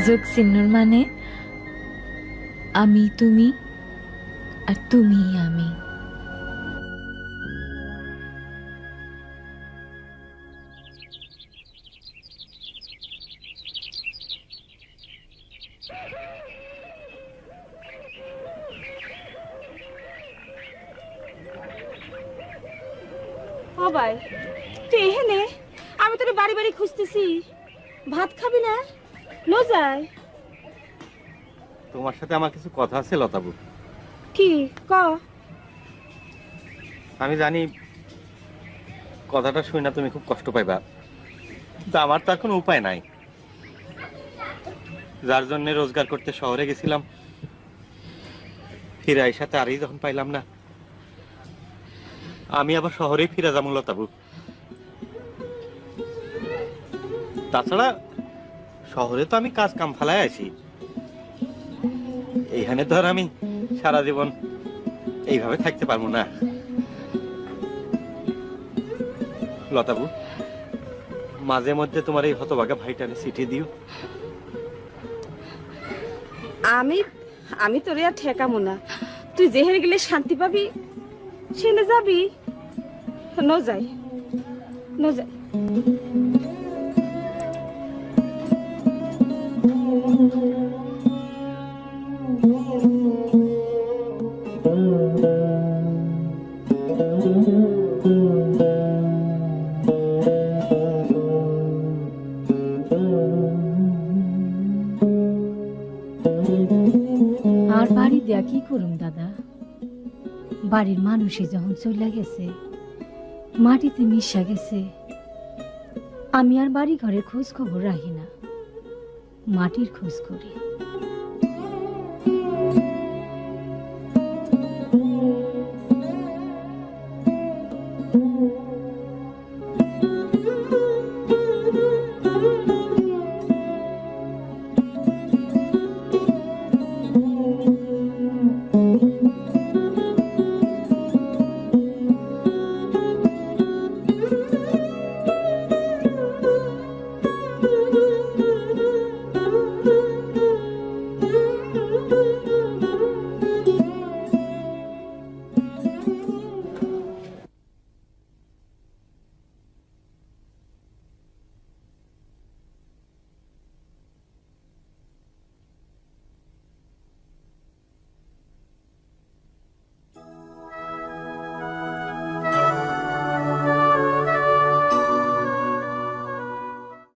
যোগ চিহ্নর মানে আমি তুমি আর তুমি আমি। ও ভাই তুই এখানে? আমি তোর বাড়ি বাড়ি খুঁজতেছি। ভাত খাবি না? নো যায়। তোমার সাথে আমার কিছু কথা আছে লতাবু। কি ক? আমি জানি কথাটা শুই না তুমি খুব কষ্ট পাইবা, কিন্তু আমার তো আর কোনো উপায় নাই। যার জন্য রোজগার করতে শহরে গেছিলাম, ফিরে আইসাতে আরই যখন পাইলাম না, আমি আবার শহরেই ফিরে যাবো লতাবু। তাছাড়া শহরে তো আমি কাজ কাম ফালায় আছি, এইখানে ধর আমি সারা জীবন এইভাবে থাকতে পারবো না লতাবু। মাঝে মধ্যে তোমার এই হতভাগা ভাইটারে চিঠি দিও। আমি আমি তোরে আর ঠেকাবো না। তুই যেখানে গেলে শান্তি পাবি সেখানে যাবি। নো যাই, নো যাই। আর বাড়ি দেয়া কি করুম দাদা? বাড়ির মানুষই যখন চলে গেছে, মাটিতে মিশা গেছে, আমি আর বাড়ি ঘরের খোঁজ খবর রাখি না, মাটির খোঁজ করি।